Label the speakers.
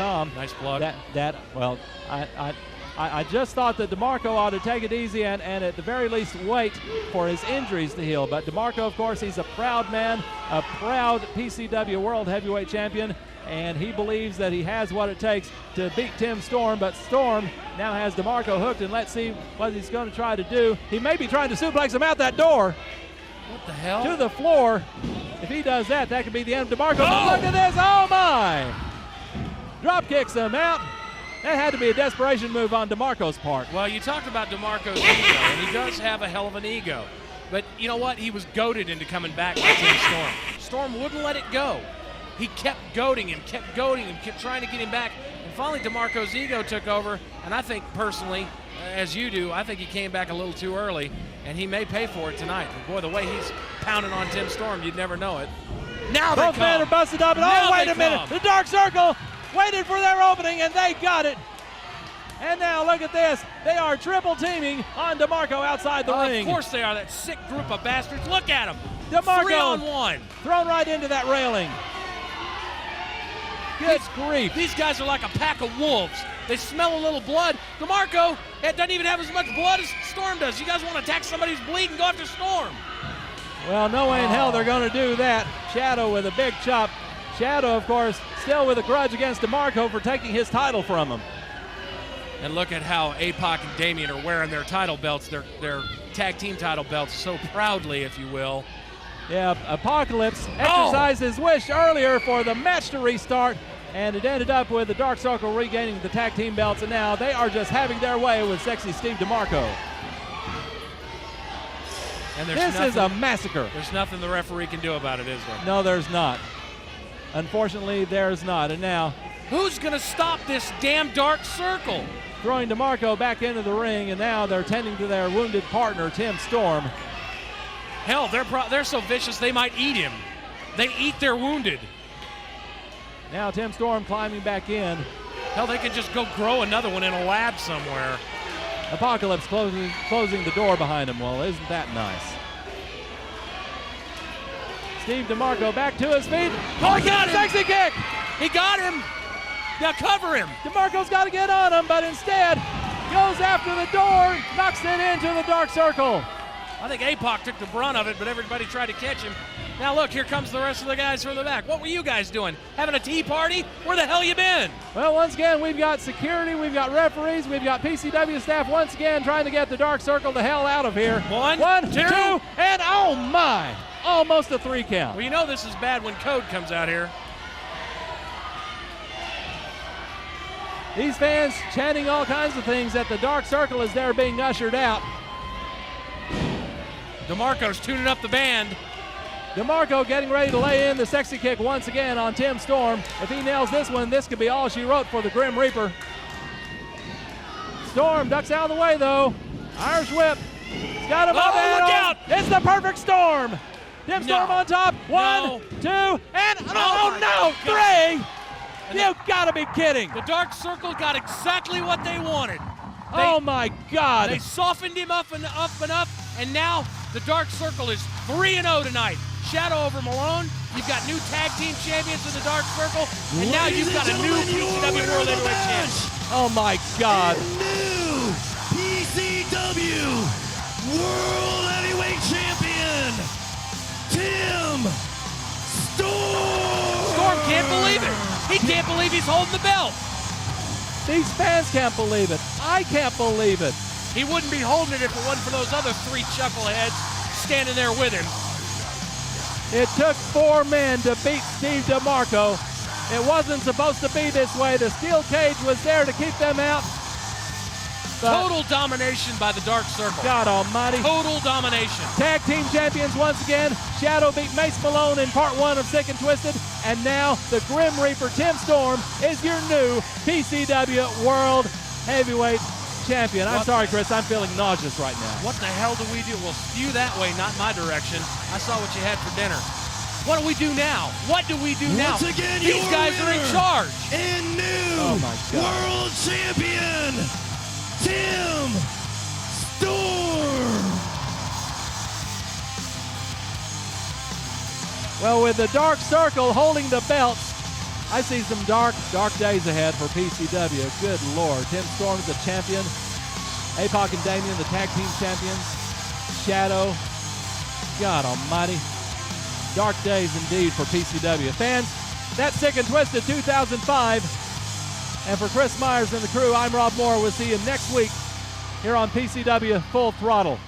Speaker 1: PCWHeavyweight.com.
Speaker 2: Nice plug.
Speaker 1: Well, I just thought that DeMarco ought to take it easy and at the very least wait for his injuries to heal. But DeMarco, of course, he's a proud man, a proud PCW World Heavyweight Champion, and he believes that he has what it takes to beat Tim Storm. But Storm now has DeMarco hooked, and let's see what he's going to try to do. He may be trying to suplex him out that door.
Speaker 2: What the hell?
Speaker 1: To the floor. If he does that, that could be the end of DeMarco. Oh! Look at this. Oh, my. Drop kicks him out. That had to be a desperation move on DeMarco's part.
Speaker 2: Well, you talked about DeMarco's ego, and he does have a hell of an ego. But you know what? He was goaded into coming back by Tim Storm. Storm wouldn't let it go. He kept goading him, kept trying to get him back. And finally, DeMarco's ego took over. And I think, personally, as you do, I think he came back a little too early. And he may pay for it tonight. But boy, the way he's pounding on Tim Storm, you'd never know it. Now they come.
Speaker 1: Both men are busted up. And oh, wait a minute. The Dark Circle waited for their opening, and they got it. And now look at this. They are triple teaming on DeMarco outside the ring.
Speaker 2: Of course they are. That sick group of bastards. Look at them.
Speaker 1: DeMarco
Speaker 2: 3-on-1.
Speaker 1: Thrown right into that railing. Good grief.
Speaker 2: These guys are like a pack of wolves. They smell a little blood. DeMarco doesn't even have as much blood as Storm does. You guys want to attack somebody who's bleeding, go after Storm.
Speaker 1: Well, no way in hell they're going to do that. Shadow with a big chop. Shadow, of course, still with a grudge against DeMarco for taking his title from him.
Speaker 2: And look at how APOC and Damien are wearing their title belts, their tag team title belts, so proudly, if you will.
Speaker 1: Yeah, Apocalypse exercised his wish earlier for the match to restart, and it ended up with the Dark Circle regaining the tag team belts, and now they are just having their way with sexy Steve DeMarco.
Speaker 2: And
Speaker 1: this is a massacre.
Speaker 2: There's nothing the referee can do about it, is there?
Speaker 1: No, there's not. Unfortunately, there's not. And now,
Speaker 2: who's going to stop this damn Dark Circle?
Speaker 1: Throwing DeMarco back into the ring, and now they're tending to their wounded partner, Tim Storm.
Speaker 2: Hell, they're so vicious they might eat him. They eat their wounded.
Speaker 1: Now Tim Storm climbing back in.
Speaker 2: Hell, they could just go grow another one in a lab somewhere.
Speaker 1: Apocalypse closing the door behind him. Well, isn't that nice? Steve DeMarco back to his feet.
Speaker 2: Oh, he got him!
Speaker 1: Sexy kick!
Speaker 2: He got him! Now cover him!
Speaker 1: DeMarco's got to get on him, but instead goes after the door, knocks it into the Dark Circle.
Speaker 2: I think APOC took the brunt of it, but everybody tried to catch him. Now look, here comes the rest of the guys from the back. What were you guys doing? Having a tea party? Where the hell you been?
Speaker 1: Well, once again, we've got security, we've got referees, we've got PCW staff once again trying to get the Dark Circle the hell out of here.
Speaker 2: One, two,
Speaker 1: and oh my! Almost a 3 count.
Speaker 2: Well, you know this is bad when Code comes out here.
Speaker 1: These fans chanting all kinds of things at the Dark Circle as they're being ushered out.
Speaker 2: DeMarco's tuning up the band.
Speaker 1: DeMarco getting ready to lay in the sexy kick once again on Tim Storm. If he nails this one, this could be all she wrote for the Grim Reaper. Storm ducks out of the way, though. Irish whip. He's got him up and
Speaker 2: look out!
Speaker 1: It's the perfect Storm. Tim Storm on top. 1, 2, and no, 3! You gotta be kidding.
Speaker 2: The Dark Circle got exactly what they wanted.
Speaker 1: Oh my God.
Speaker 2: They softened him up and up, and now the Dark Circle is 3-0 tonight. Shadow over Malone. You've got new tag team champions in the Dark Circle, and now you've got a new PCW World Heavyweight Champion.
Speaker 1: Oh my God.
Speaker 3: New PCW World Heavyweight Champion, Tim Storm.
Speaker 2: Storm can't believe it. He can't believe he's holding the belt.
Speaker 1: These fans can't believe it. I can't believe it.
Speaker 2: He wouldn't be holding it if it wasn't for those other 3 chuckleheads standing there with him.
Speaker 1: It took 4 men to beat Steve DeMarco. It wasn't supposed to be this way. The steel cage was there to keep them out.
Speaker 2: Total domination by the Dark Circle.
Speaker 1: God almighty.
Speaker 2: Total domination.
Speaker 1: Tag team champions once again. Shadow beat Mace Malone in part 1 of Sick and Twisted. And now the Grim Reaper, Tim Storm, is your new PCW World Heavyweight Champion. I'm sorry, Chris. I'm feeling nauseous right now.
Speaker 2: What the hell do we do? Well, skew that way, not my direction. I saw what you had for dinner. What do we do now? What do we do now?
Speaker 3: Once again,
Speaker 2: these guys are in charge.
Speaker 3: And new world champion, Tim Storm.
Speaker 1: Well, with the Dark Circle holding the belts, I see some dark days ahead for PCW. Good Lord. Tim Storm's the champion. APOC and Damien, the tag team champions. Shadow. God almighty. Dark days indeed for PCW. Fans, that's Sick and Twisted 2005. And for Chris Myers and the crew, I'm Rob Moore. We'll see you next week here on PCW Full Throttle.